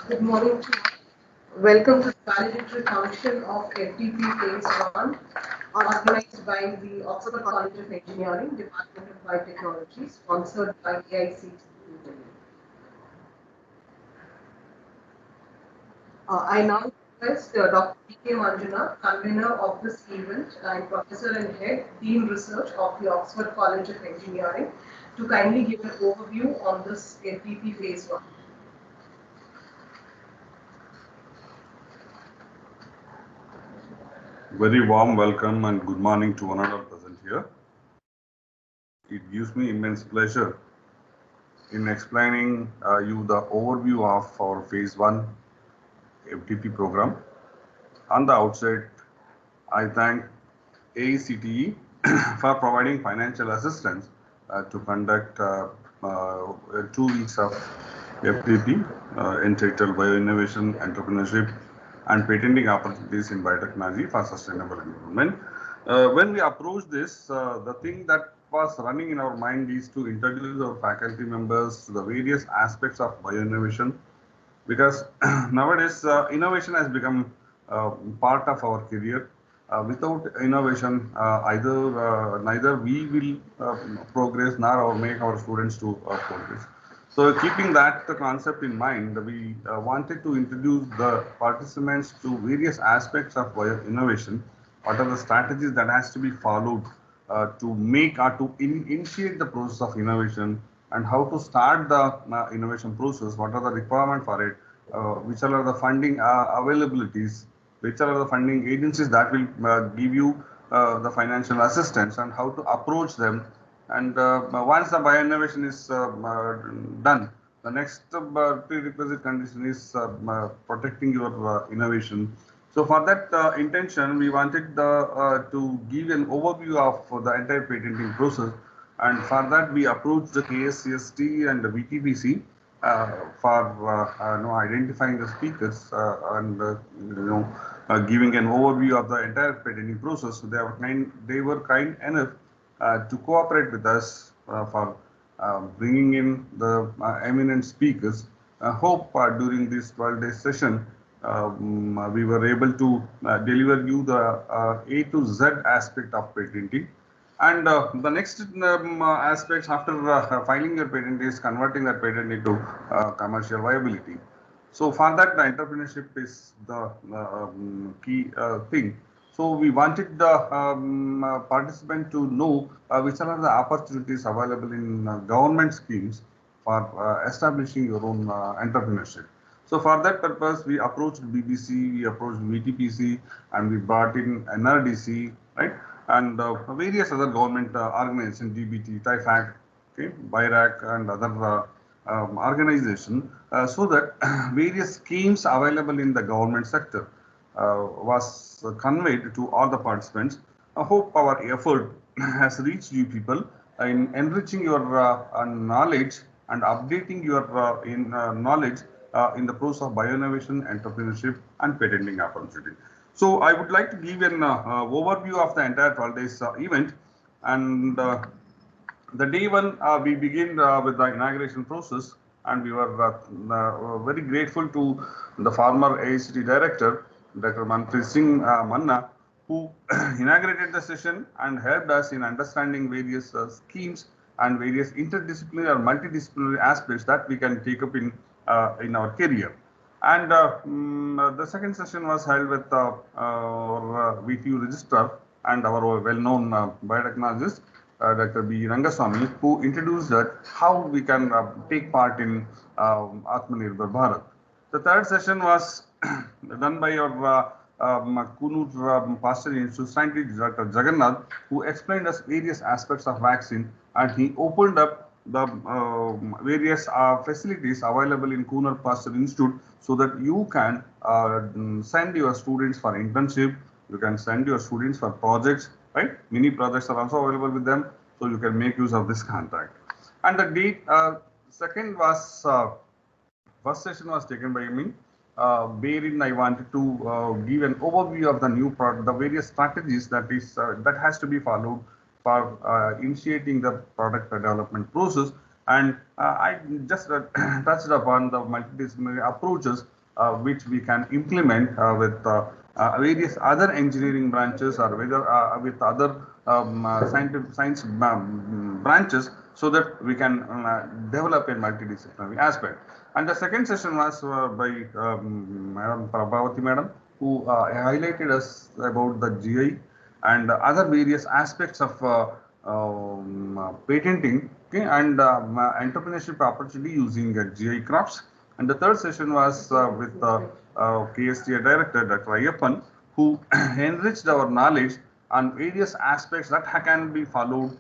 Good morning to you. Welcome to the valedictory function of FTP Phase 1, organized by the Oxford College of Engineering, Department of Biotechnology, sponsored by AICTE. I now request Dr. P.K. Manjuna, convener of this event and Professor and Head, Dean Research of the Oxford College of Engineering, to kindly give an overview on this FTP Phase 1. Very warm welcome and good morning to one and all present here. It gives me immense pleasure in explaining you the overview of our Phase 1 FTP program. On the outset, I thank AICTE for providing financial assistance to conduct 2 weeks of FTP entitled Bioinnovation, Entrepreneurship and Patenting Opportunities in Biotechnology for Sustainable Environment. When we approach this, the thing that was running in our mind is to introduce our faculty members to the various aspects of bioinnovation, because nowadays innovation has become part of our career. Without innovation, neither we will progress nor make our students to progress. So, keeping that concept in mind, we wanted to introduce the participants to various aspects of bio innovation. What are the strategies that has to be followed to make or to initiate the process of innovation, and how to start the innovation process, what are the requirements for it, which are the funding availabilities, which are the funding agencies that will give you the financial assistance, and how to approach them. And once the bioinnovation is done, the next prerequisite condition is protecting your innovation. So for that intention, we wanted to give an overview of the entire patenting process, and for that we approached the KSCST and the VTPC for identifying the speakers and giving an overview of the entire patenting process. So they were kind enough to cooperate with us for bringing in the eminent speakers. I hope during this 12-day session we were able to deliver you the A to Z aspect of patenting. And the next aspects after filing your patent is converting that patent into commercial viability. So for that, the entrepreneurship is the key thing. So we wanted the participant to know which are the opportunities available in government schemes for establishing your own entrepreneurship. So for that purpose, we approached BBC, we approached VTPC, and we brought in NRDC, right? And various other government organizations, DBT, TIFAC, okay, BIRAC, and other organization, so that various schemes available in the government sector was conveyed to all the participants. I hope our effort has reached you people in enriching your knowledge and updating your knowledge in the process of bioinnovation, entrepreneurship, and patenting opportunity. So I would like to give an overview of the entire 12 days event. And the day one, we begin with the inauguration process, and we were very grateful to the former AICTE director, Dr. Manpreet Singh Manna, who inaugurated the session and helped us in understanding various schemes and various interdisciplinary or multidisciplinary aspects that we can take up in our career. And the second session was held with our VTU registrar and our well-known biotechnologist, Dr. B. Rangaswamy, who introduced that how we can take part in Atmanirbhar Bharat. The third session was done by our Kunur Pasteur Institute scientist, Dr. Jagannath, who explained us various aspects of vaccine, and he opened up the various facilities available in Kunur Pasteur Institute, so that you can send your students for internship, you can send your students for projects, right? Mini projects are also available with them, so you can make use of this contact. And the date second was first session was taken by me, wherein I wanted to give an overview of the new product, the various strategies that has to be followed for initiating the product development process. And I just touched upon the multidisciplinary approaches which we can implement with various other engineering branches or whether with other science branches, so that we can develop a multidisciplinary aspect. And the second session was by Madam Prabhavati Madam, who highlighted us about the GI and other various aspects of patenting, okay, and entrepreneurship opportunity using GI crops. And the third session was with KSTA Director Dr. Ayyappan, who enriched our knowledge on various aspects that can be followed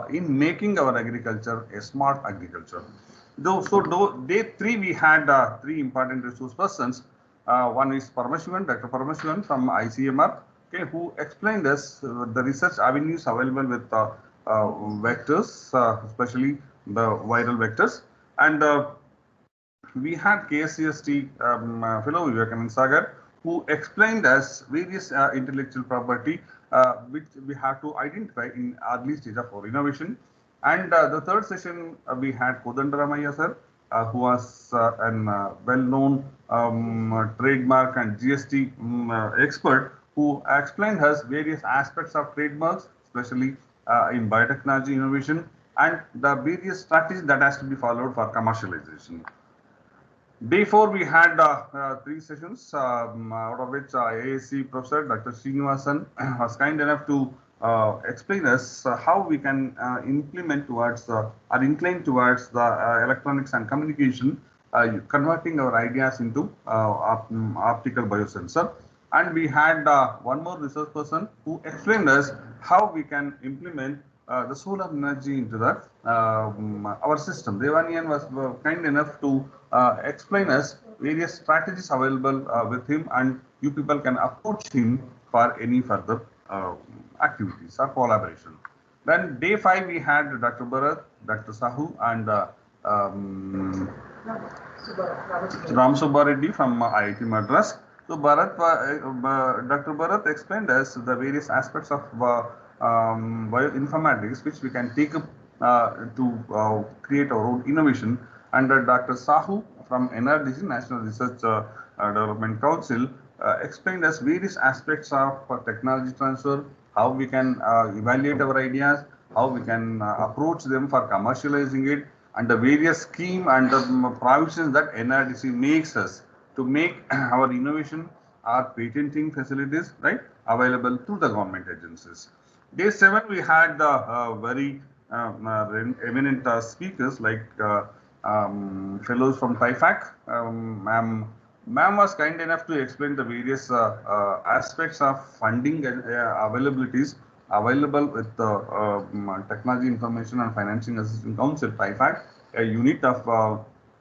in making our agriculture a smart agriculture. Day three, we had three important resource persons. One is Paramasivan, Dr. Paramasivan from ICMR, okay, who explained us the research avenues available with vectors, especially the viral vectors. And we had KSCST fellow Vivekanand Sagar, who explained us various intellectual property which we have to identify in early stage of our innovation. And the third session we had Kodandaramaiah sir, who was an well-known trademark and GST expert, who explained us various aspects of trademarks, especially in biotechnology innovation and the various strategies that has to be followed for commercialization. Day 4, we had three sessions, out of which AAC Professor Dr. Srinivasan was kind enough to explain us how we can implement towards or incline towards the electronics and communication, converting our ideas into optical biosensor. And we had one more research person who explained us how we can implement the solar energy into the our system. Devanian was kind enough to explain us various strategies available with him, and you people can approach him for any further activities or collaboration. Then day 5, we had Dr. Bharat, Dr. Sahu, and Ram Subba Reddy from IIT Madras. So Bharat, Dr. Bharat explained us the various aspects of bioinformatics which we can take up to create our own innovation. And Dr. Sahu from NRDC, National Research Development Council, explained us various aspects of technology transfer, how we can evaluate our ideas, how we can approach them for commercializing it, and the various scheme and the provisions that NRDC makes us to make our innovation or patenting facilities, right, available through the government agencies. Day 7, we had very eminent speakers like fellows from TIFAC. Ma'am was kind enough to explain the various aspects of funding and availabilities available with the Technology Information and Financing Assistance Council, TIFAC, a unit of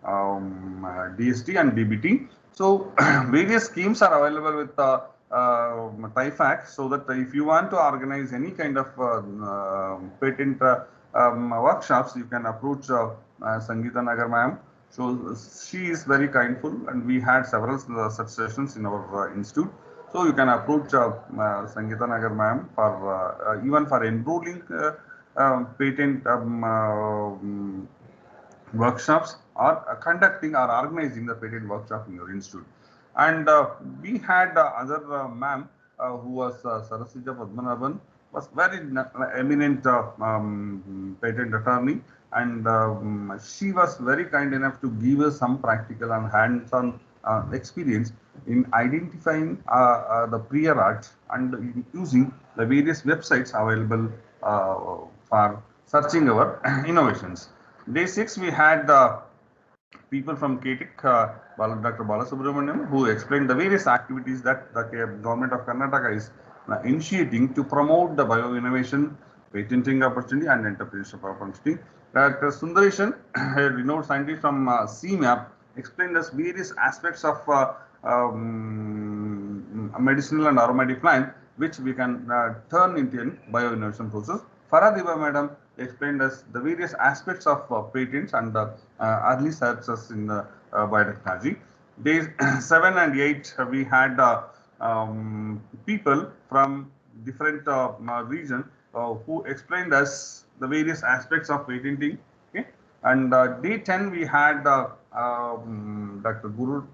DST and DBT. So various schemes are available with TIFAC, so that if you want to organize any kind of patent workshops, you can approach Sangeeta Nagar ma'am. So she is very kindful, and we had several such sessions in our institute. So you can approach Sangeeta Nagar ma'am for even for enrolling patent workshops or conducting or organizing the patent workshop in your institute. And we had other ma'am who was Sarasija Padmanabhan, was very eminent patent attorney, and she was very kind enough to give us some practical and hands-on experience in identifying the prior art and using the various websites available for searching our innovations. Day 6, we had people from KTIC, Dr. Balasubramaniam, who explained the various activities that the government of Karnataka is initiating to promote the bio-innovation, patenting opportunity and entrepreneurship opportunity. Dr. Sundareshan, a renowned scientist from CMAP, explained us various aspects of medicinal and aromatic plant, which we can turn into a bio-innovation process. Faradeva madam explained us the various aspects of patents and early success in biotechnology. Days 7 and 8, we had people from different regions who explained us the various aspects of patenting. Okay? And day 10, we had Dr. Guru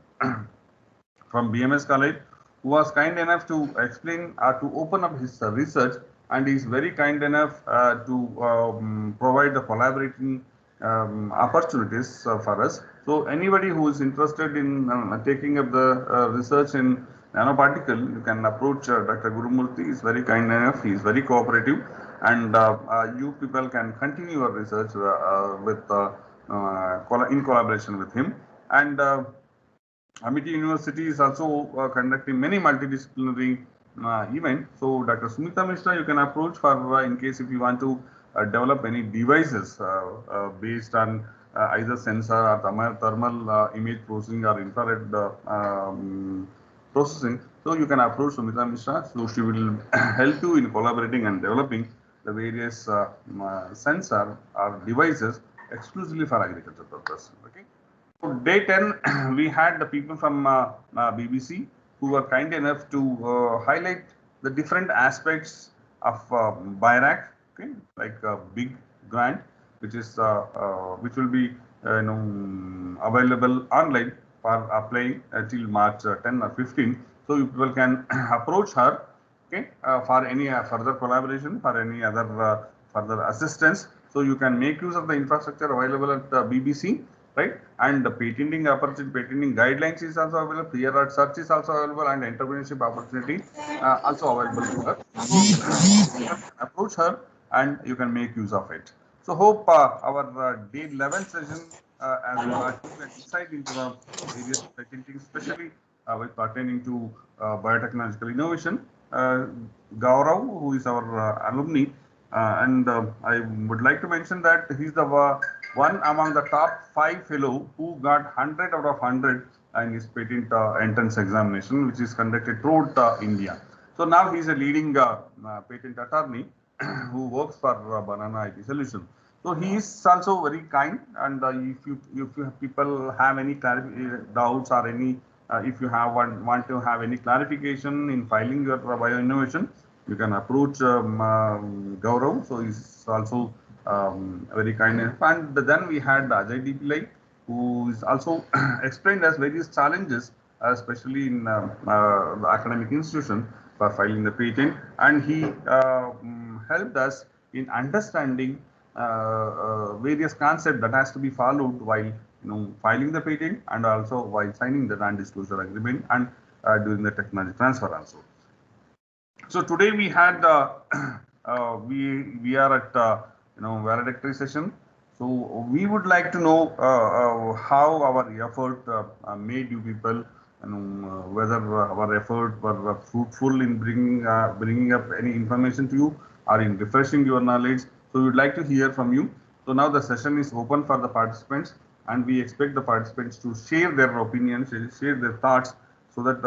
from BMS College, who was kind enough to explain to open up his research, and he is very kind enough to provide the collaborating opportunities for us. So anybody who is interested in taking up the research in nanoparticle, you can approach Dr. Gurumurthy. He is very kind enough. He is very cooperative, and you people can continue your research in collaboration with him. And Amity University is also conducting many multidisciplinary events. So Dr. Sumita Mishra, you can approach for in case if you want to develop any devices based on either sensor or thermal image processing or infrared processing. So you can approach Sumita Mishra. So she will help you in collaborating and developing the various sensor or devices exclusively for agriculture purpose. Okay. So day 10, we had the people from BBC who were kind enough to highlight the different aspects of BIRAC, okay, like a big grant, which will be available online for applying till March 10 or 15. So you people can approach her, okay, for any further collaboration, for any other further assistance. So you can make use of the infrastructure available at BBC. Right, and the patenting guidelines is also available. Prior art search is also available, and entrepreneurship opportunity also available to her. So you can approach her, and you can make use of it. So hope our day 11 session has brought you an insight into the various patenting, especially with pertaining to biotechnological innovation. Gaurav, who is our alumni, and I would like to mention that he's the one among the top 5 fellow who got 100 out of 100 in his patent entrance examination, which is conducted throughout India. So now he's a leading patent attorney who works for Banana IT Solution. So he is also very kind, and if you people have any doubts or any if you want to have any clarification in filing your bio innovation, you can approach Gaurav. So he's also very kind. And then we had Ajay D. Pillai, who is also explained as various challenges, especially in the academic institution for filing the patent, and he helped us in understanding various concepts that has to be followed while filing the patent and also while signing the non-disclosure agreement and during the technology transfer also. So today we had we are at valedictory session. So we would like to know how our effort made you people, whether our effort were fruitful in bringing up any information to you or in refreshing your knowledge. So we would like to hear from you. So now the session is open for the participants, and we expect the participants to share their opinions, share their thoughts, so that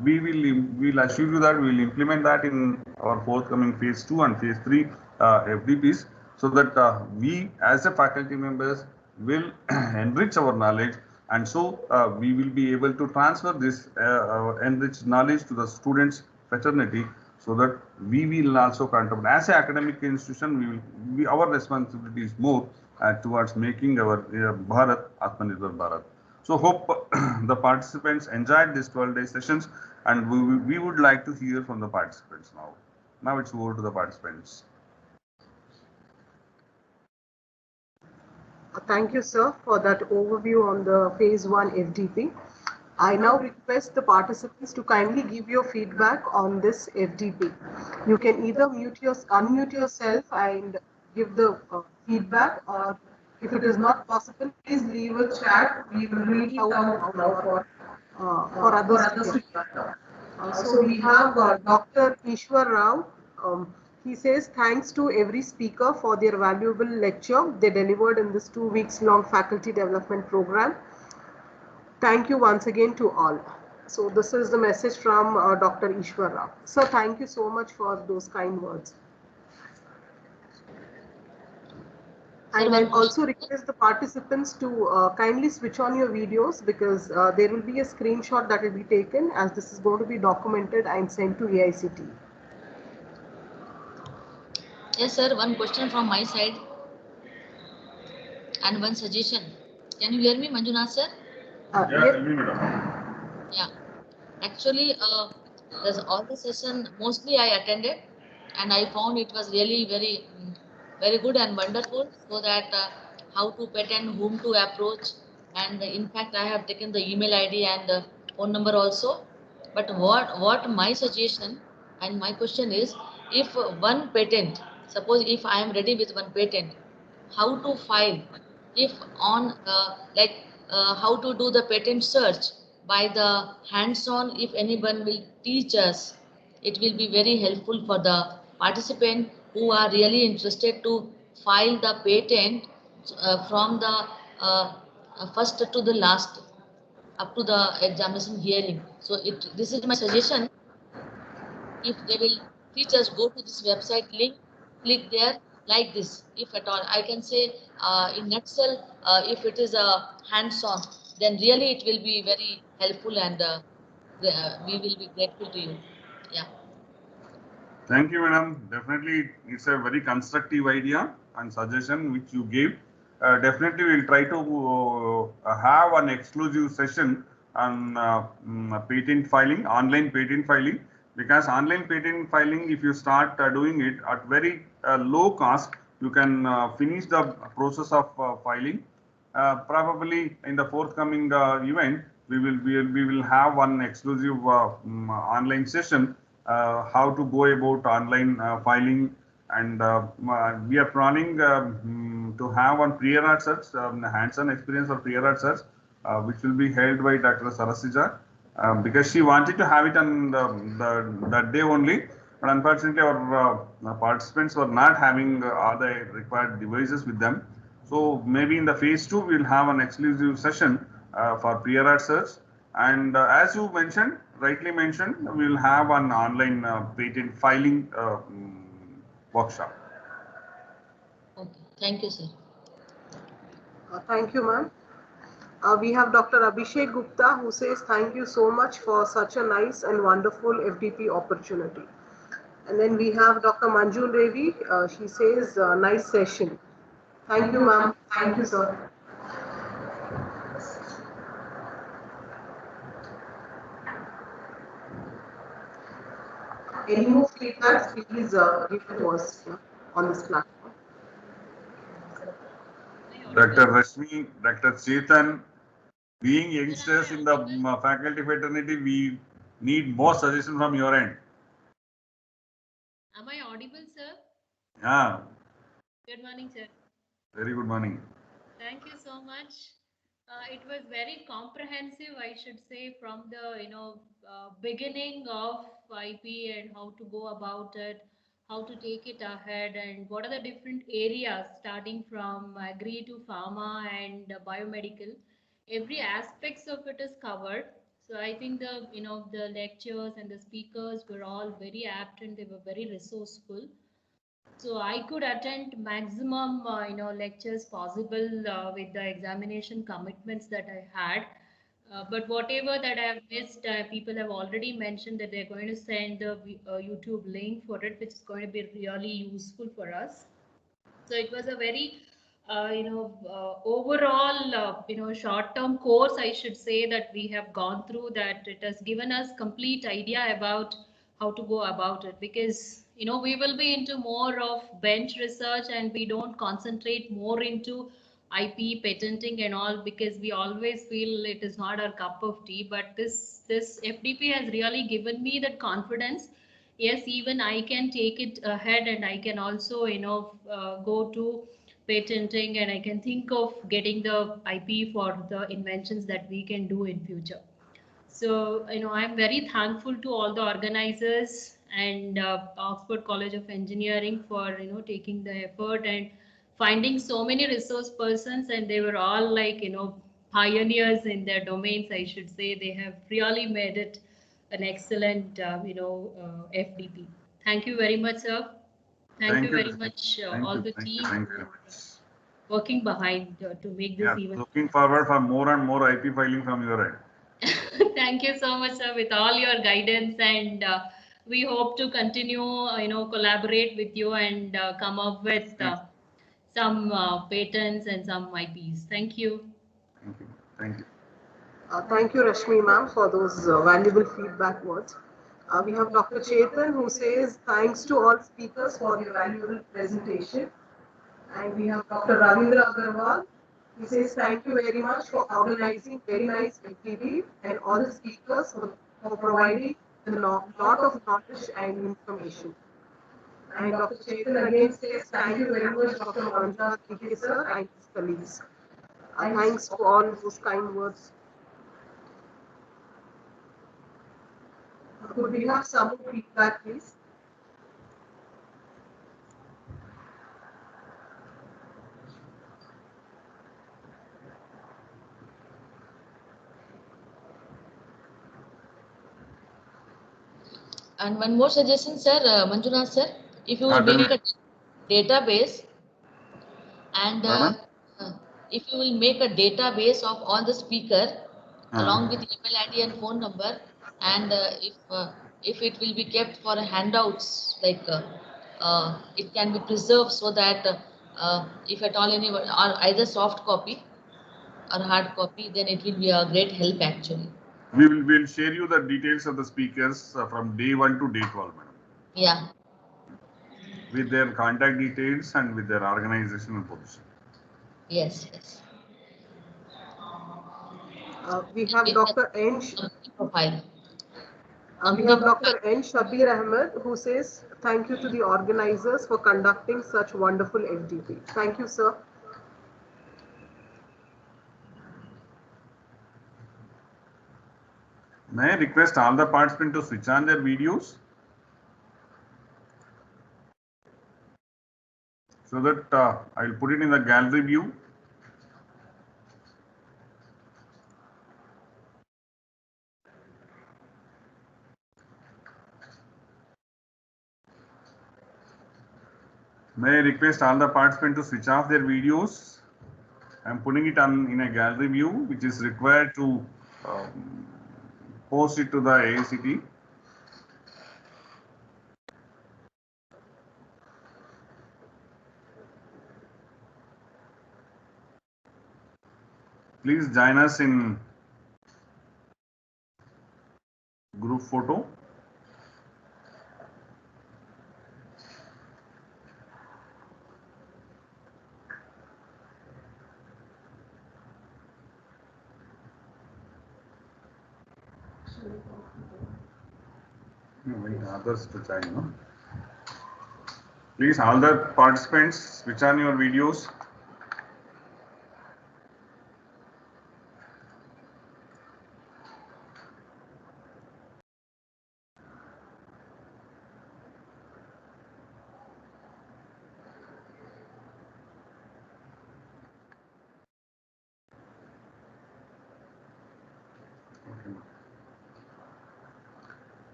we'll assure you that we will implement that in our forthcoming phase 2 and phase 3 FDPs, so that we as a faculty members will enrich our knowledge, and so we will be able to transfer this enriched knowledge to the students' fraternity, so that we will also contribute as an academic institution. Our responsibility is more towards making our Bharat Atmanirbhar Bharat. So hope the participants enjoyed these 12-day sessions, and we would like to hear from the participants now. Now it's over to the participants. Thank you, sir, for that overview on the phase 1 FDP. I now request the participants to kindly give your feedback on this FDP. You can either unmute yourself and give the feedback, or if it is not possible, please leave a chat. We will read it out now for others to hear. So we have Dr. Ishwar Rao. He says, thanks to every speaker for their valuable lecture they delivered in this 2 weeks long faculty development program. Thank you once again to all. So this is the message from Dr. Ishwar Rao. Sir, thank you so much for those kind words. I will also request the participants to kindly switch on your videos, because there will be a screenshot that will be taken, as this is going to be documented and sent to AICTE. Yes, sir. One question from my side and one suggestion. Can you hear me, Manjunath sir? Yeah, tell me, madam. Yeah. Actually, there's all the session mostly I attended, and I found it was really very good and wonderful. So that how to patent, whom to approach, and in fact I have taken the email ID and phone number also. But what my suggestion and my question is, if one patent, suppose if I am ready with one patent, how to file, if on how to do the patent search by the hands-on, if anyone will teach us, it will be very helpful for the participant who are really interested to file the patent from the first to the last up to the examination hearing. So this is my suggestion. If they will teach us, go to this website link, click there like this. If at all, I can say in nutshell, if it is a hands-on, then really it will be very helpful and we will be grateful to you. Yeah. Thank you, madam. Definitely, it's a very constructive idea and suggestion which you gave. Definitely, we'll try to have an exclusive session on patent filing, online patent filing, because online patent filing, if you start doing it at very low cost, you can finish the process of filing. Probably in the forthcoming event, we will have one exclusive online session how to go about online filing, and we are planning to have one prior art search, hands-on experience of prior art search, which will be held by Dr. Sarasija, because she wanted to have it on that day only, but unfortunately our participants were not having all the required devices with them. So maybe in the phase 2, we'll have an exclusive session for prior art search. And as you mentioned, rightly mentioned, we'll have an online patent filing workshop. Okay. Thank you, sir. Thank you, ma'am. We have Dr. Abhishek Gupta, who says thank you so much for such a nice and wonderful FDP opportunity. And then we have Dr. Manju Devi. She says nice session. Thank you, ma'am. Thank you, sir. Any more feedbacks, please give it to us on this platform. Dr. Rashmi, Dr. Chetan, being youngsters in the faculty fraternity, we need more suggestions from your end. Am I audible, sir? Yeah. Good morning, sir. Very good morning. Thank you so much. It was very comprehensive, I should say, from the beginning of IP and how to go about it, how to take it ahead, and what are the different areas starting from agri to pharma and biomedical. Every aspects of it is covered. So I think the lectures and the speakers were all very apt and they were very resourceful. So I could attend maximum, lectures possible with the examination commitments that I had. But whatever that I have missed, people have already mentioned that they're going to send the YouTube link for it, which is going to be really useful for us. So it was a very, overall, short-term course, I should say, that we have gone through, that it has given us complete idea about how to go about it, because, we will be into more of bench research and we don't concentrate more into IP patenting and all, because we always feel it is not our cup of tea. But this FDP has really given me that confidence. Yes, even I can take it ahead and I can also, go to patenting and I can think of getting the IP for the inventions that we can do in future. So, I'm very thankful to all the organizers and Oxford College of Engineering for, taking the effort and finding so many resource persons, and they were all like, pioneers in their domains, I should say. They have really made it an excellent, FDP. Thank you very much, sir. Thank you very much, all the team working behind to make this event. Looking forward for more and more IP filing from your end. Thank you so much, sir, with all your guidance, and we hope to continue, collaborate with you and come up with some patents and some IPs. Thank you. Thank you. Thank you. Thank you, Rashmi ma'am, for those valuable feedback words. We have Dr. Chetan who says thanks to all speakers for your valuable presentation. And we have Dr. Ravindra Agarwal. He says thank you very much for organizing very nice FDP and all the speakers for providing a lot of knowledge and information. And Dr. Chetan again says thank you very much, Dr. Manjunath DK sir and his colleagues. Thanks to all those kind words. Could we have some more feedback, please? And one more suggestion, sir, Manjunath sir, if you will Tell make me. a database and Pardon? if you will make a database of all the speaker along with email ID and phone number, and if it will be kept for handouts, like it can be preserved so that if at all anyone, or either soft copy or hard copy, then it will be a great help actually. We'll share you the details of the speakers from day 1 to day 12, madam. Yeah. With their contact details and with their organizational position. Yes, yes. We have Dr. N. Profile. We have Dr. N. Shabir Ahmed who says thank you to the organizers for conducting such wonderful FDP. Thank you, sir. May I request all the participants to switch on their videos so that I'll put it in the gallery view. May I request all the participants to switch off their videos? I'm putting it on in a gallery view, which is required to post it to the AICT. Please join us in group photo. Wait, others to join, no? Please, all the participants, switch on your videos.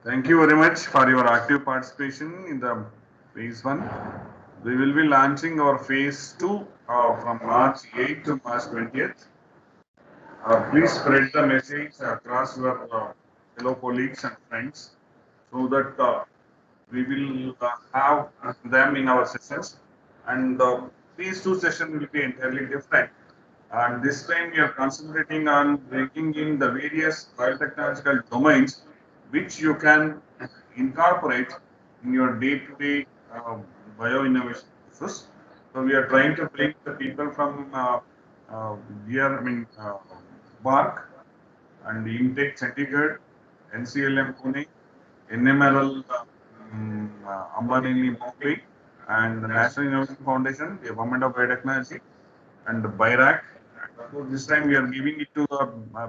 Thank you very much for your active participation in the phase 1. We will be launching our phase 2 from March 8th to March 20th. Please spread the message across your fellow colleagues and friends so that we will have them in our sessions. And phase 2 session will be entirely different. And this time we are concentrating on bringing in the various biotechnological domains which you can incorporate in your day-to-day bio-innovation process. So we are trying to bring the people from BARC and Intech Chandigarh, NCLM Pune, NMRL Ambani Mumbai, and the National Innovation Foundation, the Government of Biotechnology, and the BIRAC. So this time we are giving it to the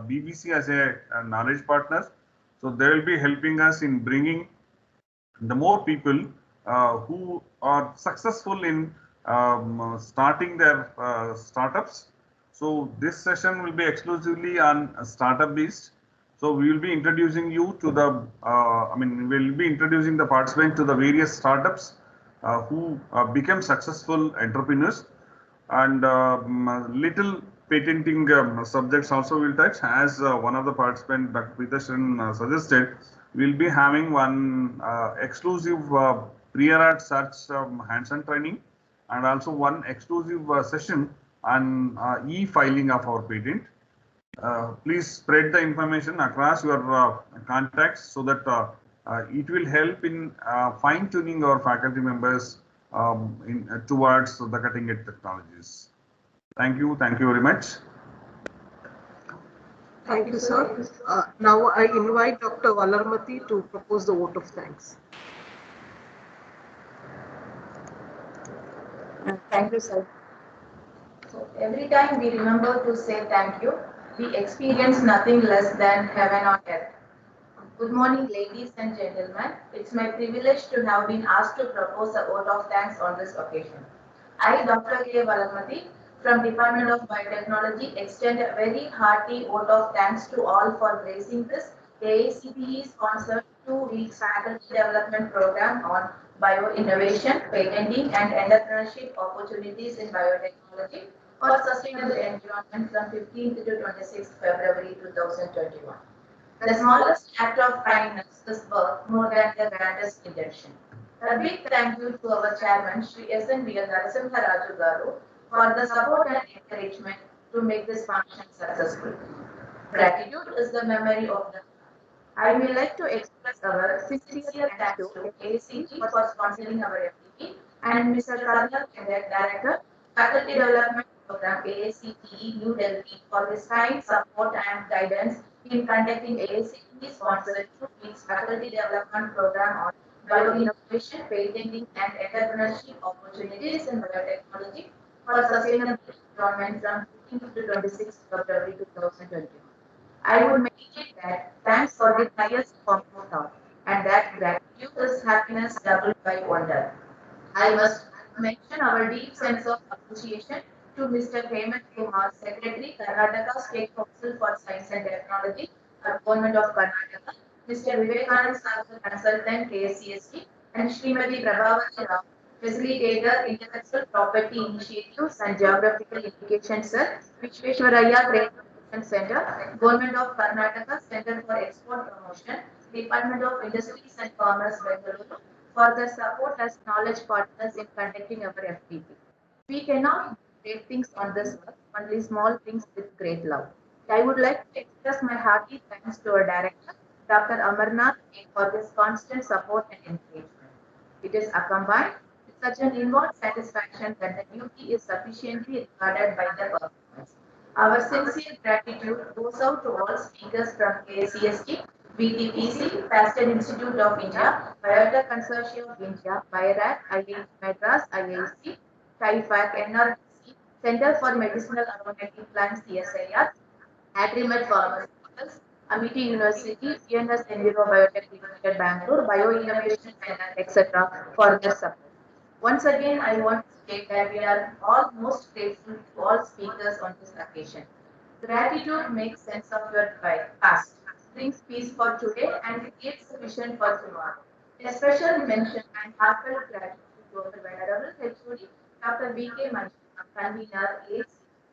BBC as a knowledge partner. So they will be helping us in bringing the more people who are successful in starting their startups. So this session will be exclusively on startup based. So we will be introducing you to the, we'll be introducing the participants to the various startups who become successful entrepreneurs, and little patenting subjects also will touch, as one of the participants, Dr. Peterson, suggested. We'll be having one exclusive pre-art search hands-on training, and also one exclusive session on e-filing of our patent. please spread the information across your contacts so that it will help in fine tuning our faculty members towards the cutting edge technologies. Thank you very much. Thank you, sir. Now I invite Dr. Valarmati to propose the vote of thanks. Thank you, sir. So every time we remember to say thank you, we experience nothing less than heaven on earth. Good morning, ladies and gentlemen. It's my privilege to have been asked to propose a vote of thanks on this occasion. I, Dr. K. Valarmati, from Department of Biotechnology, extend a very hearty vote of thanks to all for gracing this AICTE-sponsored 2-week faculty development program on bioinnovation, patenting, and entrepreneurship opportunities in biotechnology for sustainable environment from 15th to 26th February 2021. The smallest act of kindness is worth more than the grandest intention. A big thank you to our chairman, Sri S.N.V.L. Narasimha Raju Garu, for the support and encouragement to make this function successful. Gratitude is the memory of the. I would like to express our sincere thanks to ACG for sponsoring our FDP and Mr. Karnal Kendak, Director, Faculty Development Program, AICTE New Delhi, for his kind support and guidance in conducting AICTE-sponsored 2 weeks faculty development program on bioinnovation, patenting, and entrepreneurship opportunities in biotechnology for sustainable environment from 15th to 26th February 2021. I would meditate that thanks for the highest form of thought, and that gratitude is happiness doubled by wonder. I must mention our deep sense of appreciation to Mr. Hemant Kumar, Secretary, Karnataka State Council for Science and Technology at Government of Karnataka, Mr. Vivekanand Sagar, Consultant, KSCST, and Srimati Prabhavati Rao, Facilitator, Intellectual Property Initiatives and Geographical Indication Cell, Vishweshwaraya Trade Promotion Center, Government of Karnataka Center for Export Promotion, Department of Industries and Commerce, Bengaluru, for their support as knowledge partners in conducting our FDP. We cannot do great things on this work, only small things with great love. I would like to express my hearty thanks to our director, Dr. Amarnath, for his constant support and encouragement. It is accompanied with such an inward satisfaction that the duty is sufficiently regarded by the performance. Our sincere gratitude goes out to all speakers from KCST, BTPC, Pasteur Institute of India, Biotech Consortium of India, BIRAC, IIT Madras, IIC, TIFAC, NRDC, Center for Medicinal Aromatic Plants, CSIR, Atrimed Pharmaceuticals, Amity University, CNS Enviro Biotech Limited, Bangalore, Bioinnovation Center, etc. for their support. Once again, I want to state that we are all most grateful to all speakers on this occasion. Gratitude makes sense of your past, brings peace for today, and creates a vision for tomorrow. A special mention and heartfelt gratitude to our venerable HOD, Dr. B.K. Manjunath, convener, AIC,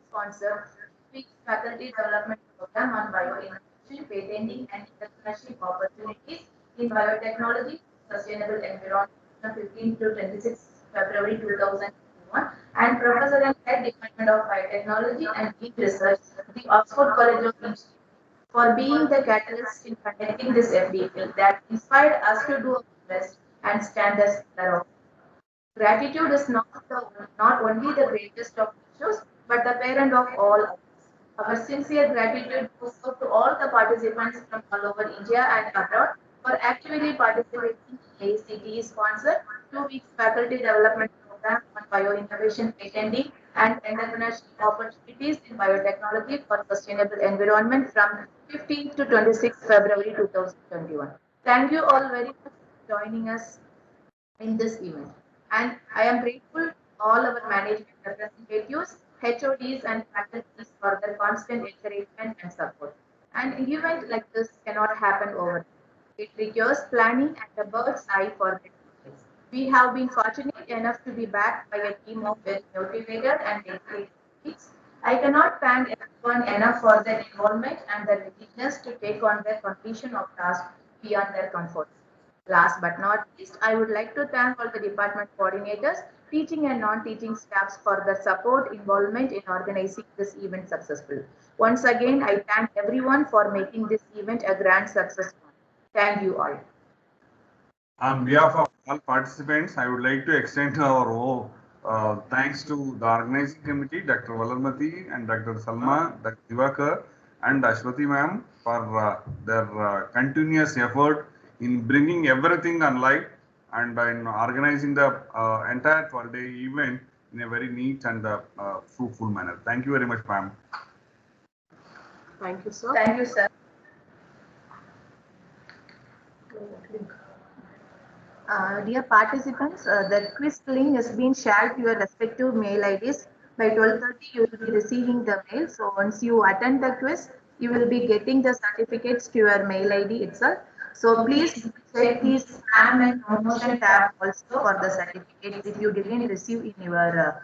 sponsor, week's faculty development program on bioinnovation, patenting, and entrepreneurship opportunities in biotechnology, sustainable environment from 15 to 26 February 2021, and Professor and Head Department of Biotechnology and Deep Research, the Oxford College of Engineering, for being the catalyst in conducting this FDP that inspired us to do our best and stand as pillar of. Gratitude is not only the greatest of issues, but the parent of all others. Our sincere gratitude goes out to all the participants from all over India and abroad for actively participating in AICTE sponsored 2 weeks faculty development program on bioinnovation, patenting, and entrepreneurship opportunities in biotechnology for sustainable environment from 15th to 26th February 2021. Thank you all very much for joining us in this event. And I am grateful to all our management representatives, HODs and faculties for their constant encouragement and support. An event like this cannot happen overnight. It requires planning and a bird's eye for the details. We have been fortunate enough to be backed by a team of very motivated and dedicated colleagues. I cannot thank everyone enough for their involvement and their willingness to take on their completion of tasks beyond their comfort. Last but not least, I would like to thank all the department coordinators, teaching and non-teaching staffs for the support, involvement in organizing this event successful. Once again, I thank everyone for making this event a grand success. Thank you all. On behalf of all participants, I would like to extend our thanks to the organizing committee, Dr. Valarmati and Dr. Salma, Dr. Divakar and Ashwati ma'am for their continuous effort in bringing everything online and in organizing the entire 12-day event in a very neat and fruitful manner. Thank you very much, ma'am. Thank you, sir. Thank you, sir. Dear participants, the quiz link has been shared to your respective mail IDs. By 12:30, you will be receiving the mail. So once you attend the quiz, you will be getting the certificates to your mail ID itself. So please check the spam and promotion tab also for the certificates if you didn't receive in your